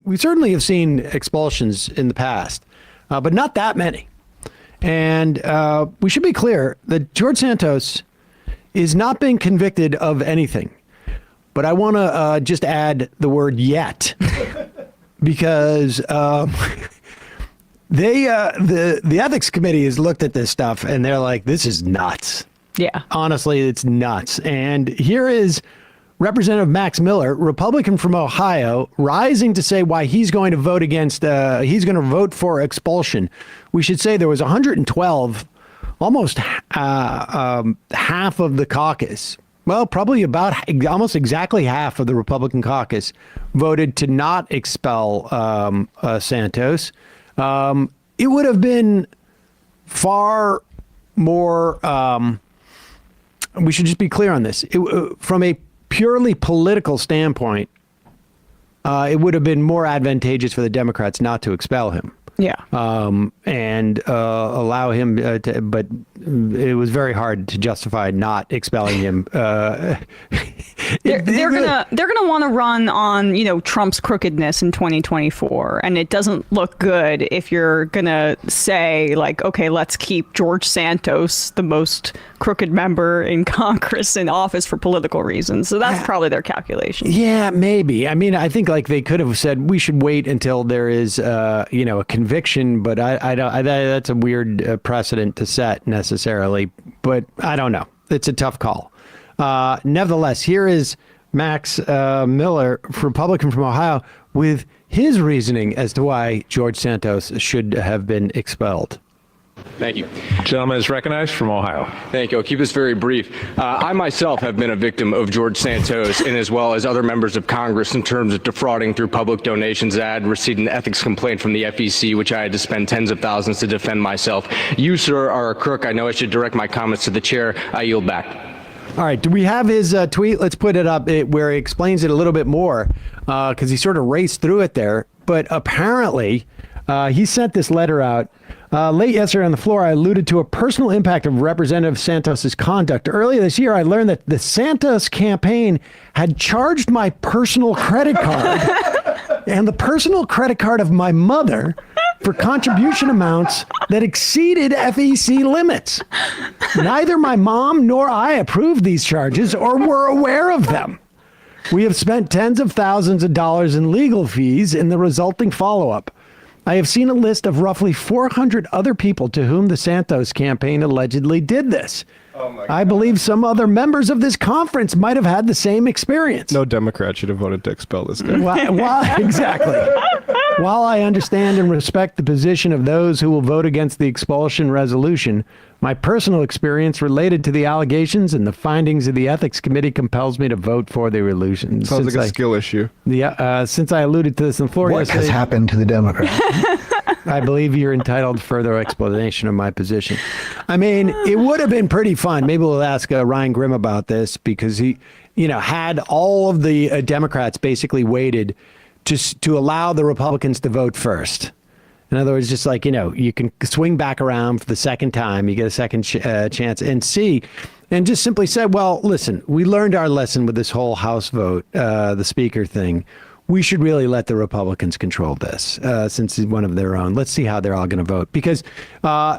we certainly have seen expulsions in the past, but not that many. And we should be clear that George Santos is not being convicted of anything. But I want to just add the word yet, because the ethics committee has looked at this stuff and they're like, this is nuts. Yeah. Honestly, it's nuts. And here is Representative Max Miller, Republican from Ohio, rising to say why he's going to vote against, he's going to vote for expulsion. We should say there was 112, almost half of the caucus. Well, probably about almost exactly half of the Republican caucus voted to not expel Santos. It would have been far more, we should just be clear on this. From a purely political standpoint, it would have been more advantageous for the Democrats not to expel him. Yeah. And allow him to, but it was very hard to justify not expelling him. They're gonna want to run on, you know, Trump's crookedness in 2024, and it doesn't look good if you're gonna say like, okay, let's keep George Santos, the most crooked member in Congress, in office for political reasons. So that's probably their calculation. Yeah, maybe. I mean, I think like they could have said we should wait until there is, you know, a conviction, but I don't. That's a weird precedent to set necessarily. But I don't know. It's a tough call. Nevertheless, here is Max Miller, Republican from Ohio, with his reasoning as to why George Santos should have been expelled. Thank you. Gentleman is recognized from Ohio. Thank you. I'll keep this very brief. I myself have been a victim of George Santos and as well as other members of Congress in terms of defrauding through public donations. I had received an ethics complaint from the FEC, which I had to spend tens of thousands to defend myself. You, sir, are a crook. I know I should direct my comments to the chair. I yield back. All right. Do we have his tweet? Let's put it up where he explains it a little bit more because he sort of raced through it there. But apparently he sent this letter out. Late yesterday on the floor, I alluded to a personal impact of Representative Santos's conduct. Earlier this year, I learned that the Santos campaign had charged my personal credit card and the personal credit card of my mother for contribution amounts that exceeded FEC limits. Neither my mom nor I approved these charges or were aware of them. We have spent tens of thousands of dollars in legal fees in the resulting follow-up. I have seen a list of roughly 400 other people to whom the Santos campaign allegedly did this. I believe some other members of this conference might have had the same experience. No Democrat should have voted to expel this guy. Exactly. While I understand and respect the position of those who will vote against the expulsion resolution, my personal experience related to the allegations and the findings of the ethics committee compels me to vote for the resolution. Sounds like a skill issue. Yeah, since I alluded to this in Florida, what has happened to the Democrats? I believe you're entitled to further explanation of my position. I mean, it would have been pretty fun. Maybe we'll ask Ryan Grimm about this because he, you know, had all of the Democrats basically waited to allow the Republicans to vote first. In other words, just like, you know, you can swing back around for the second time, you get a second chance and see, and just simply said, well, listen, we learned our lesson with this whole House vote, the speaker thing. We should really let the Republicans control this since it's one of their own. Let's see how they're all going to vote, because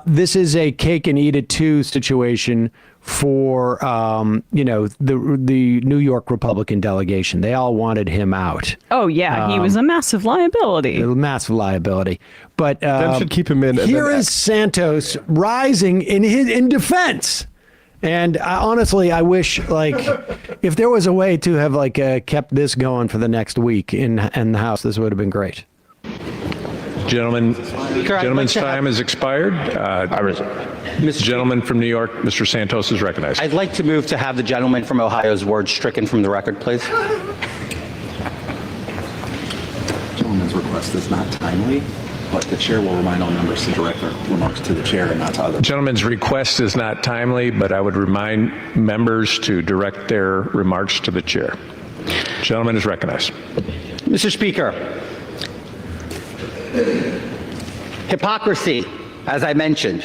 this is a cake and eat it too situation for, you know, the New York Republican delegation. They all wanted him out. Oh, yeah. He was a massive liability. A massive liability. But Them should keep him in. Here is Santos rising in defense. And honestly, I wish, like, if there was a way to have, like, kept this going for the next week in the House, this would have been great. Gentleman's time has expired. Mr. Gentleman from New York, Mr. Santos is recognized. I'd like to move to have the gentleman from Ohio's words stricken from the record, please. Gentleman's request is not timely, but the chair will remind all members to direct their remarks to the chair and not to others. Gentleman's request is not timely, but I would remind members to direct their remarks to the chair. Gentleman is recognized. Mr. Speaker, hypocrisy, as I mentioned.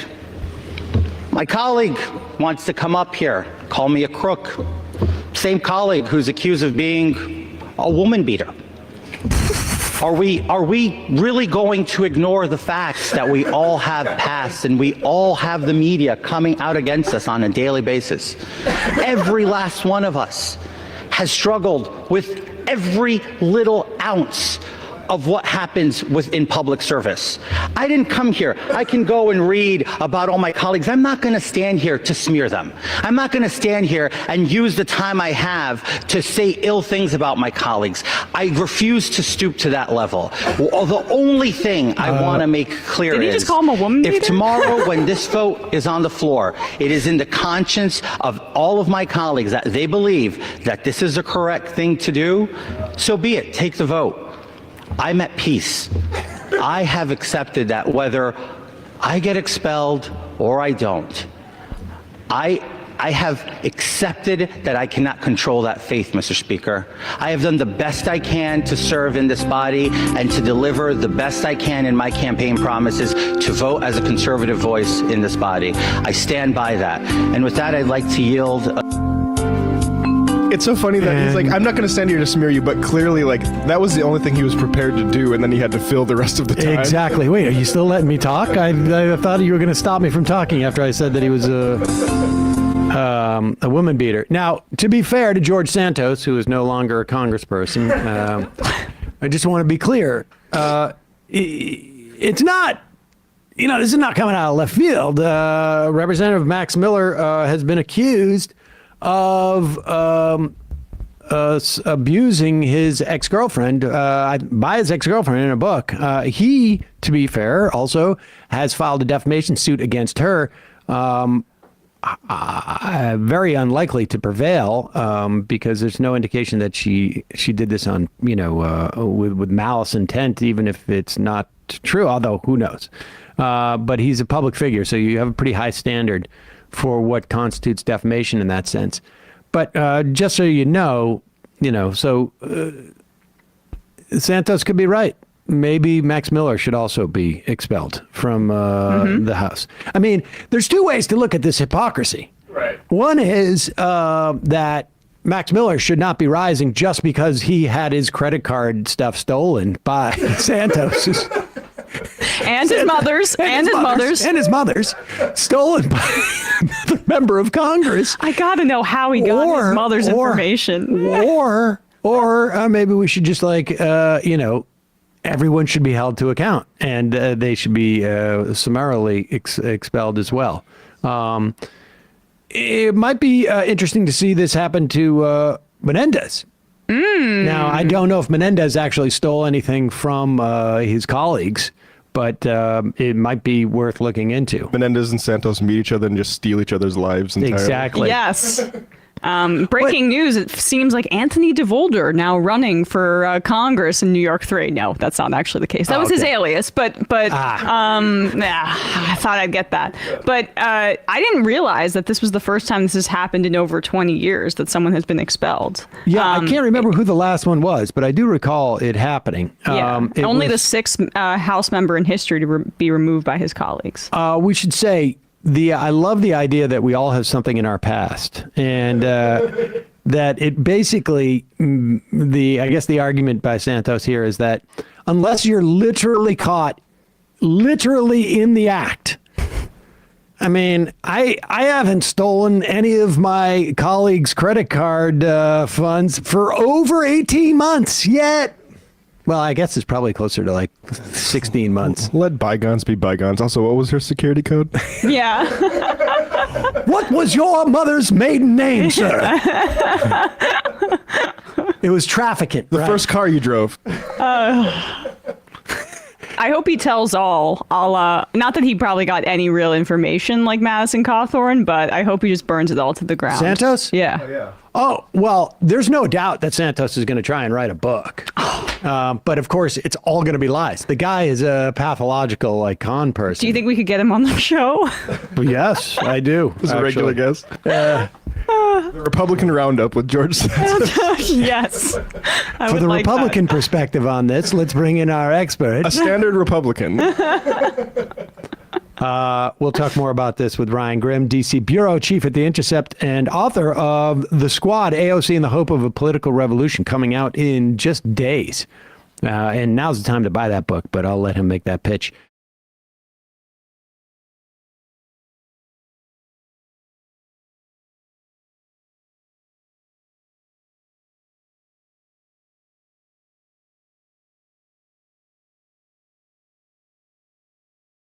My colleague wants to come up here, call me a crook. Same colleague who's accused of being a woman beater. Are we really going to ignore the facts that we all have passed and we all have the media coming out against us on a daily basis? Every last one of us has struggled with every little ounce of what happens within public service. I didn't come here. I can go and read about all my colleagues. I'm not going to stand here to smear them. I'm not going to stand here and use the time I have to say ill things about my colleagues. I refuse to stoop to that level. Well, the only thing I want to make clear Did is, he just call him a woman if beater? tomorrow when this vote is on the floor, it is in the conscience of all of my colleagues that they believe that this is the correct thing to do, so be it. Take the vote. I'm at peace. I have accepted that whether I get expelled or I don't, I have accepted that I cannot control that faith, Mr. Speaker. I have done the best I can to serve in this body and to deliver the best I can in my campaign promises to vote as a conservative voice in this body. I stand by that. And with that, I'd like to yield. It's so funny that he's like, I'm not going to stand here to smear you, but clearly, like, that was the only thing he was prepared to do, and then he had to fill the rest of the time. Exactly. Wait, are you still letting me talk? I thought you were going to stop me from talking after I said that he was a woman beater. Now, to be fair to George Santos, who is no longer a congressperson, I just want to be clear. It's not, this is not coming out of left field. Representative Max Miller has been accused of abusing his ex-girlfriend by his ex-girlfriend in a book. He, to be fair, also has filed a defamation suit against her. Very unlikely to prevail because there's no indication that she did this on with malice intent, even if it's not true. Although who knows? But he's a public figure, so you have a pretty high standard for what constitutes defamation in that sense. But just so you know, Santos could be right. Maybe Max Miller should also be expelled from the House. I mean, there's two ways to look at this hypocrisy. Right. One is that Max Miller should not be rising just because he had his credit card stuff stolen by Santos. And his mother's. And his mother's. Stolen by another member of Congress. I got to know how he got his mother's information. Or maybe we should just everyone should be held to account and they should be summarily expelled as well. It might be interesting to see this happen to Menendez. Now, I don't know if Menendez actually stole anything from his colleagues, but it might be worth looking into. Menendez and Santos meet each other and just steal each other's lives entirely. Exactly. Yes. Breaking news, it seems like Anthony DeVolder now running for Congress in New York 3. No, that's not actually the case. That was his alias, but I thought I'd get that. But I didn't realize that this was the first time this has happened in over 20 years that someone has been expelled. Yeah, I can't remember who the last one was, but I do recall it happening. Yeah, only the sixth House member in history to be removed by his colleagues. We should say, I love the idea that we all have something in our past, and that it basically, I guess the argument by Santos here is that unless you're literally caught, literally in the act. I mean, I haven't stolen any of my colleagues' credit card funds for over 18 months yet. Well, I guess it's probably closer to like 16 months. Let bygones be bygones. Also, what was her security code? Yeah. What was your mother's maiden name, sir? It was trafficking. The first car you drove. I hope he tells all. Not that he probably got any real information like Madison Cawthorn, but I hope he just burns it all to the ground. Santos? Yeah. Oh, well, there's no doubt that Santos is going to try and write a book. But of course, it's all going to be lies. The guy is a pathological, con person. Do you think we could get him on the show? Yes, I do. As a regular guest. The Republican Roundup with George Santos. Yes. For the Republican perspective on this, let's bring in our expert. A standard Republican. We'll talk more about this with Ryan Grimm, D.C. bureau chief at The Intercept and author of The Squad, AOC and the Hope of a Political Revolution, coming out in just days. And now's the time to buy that book, but I'll let him make that pitch.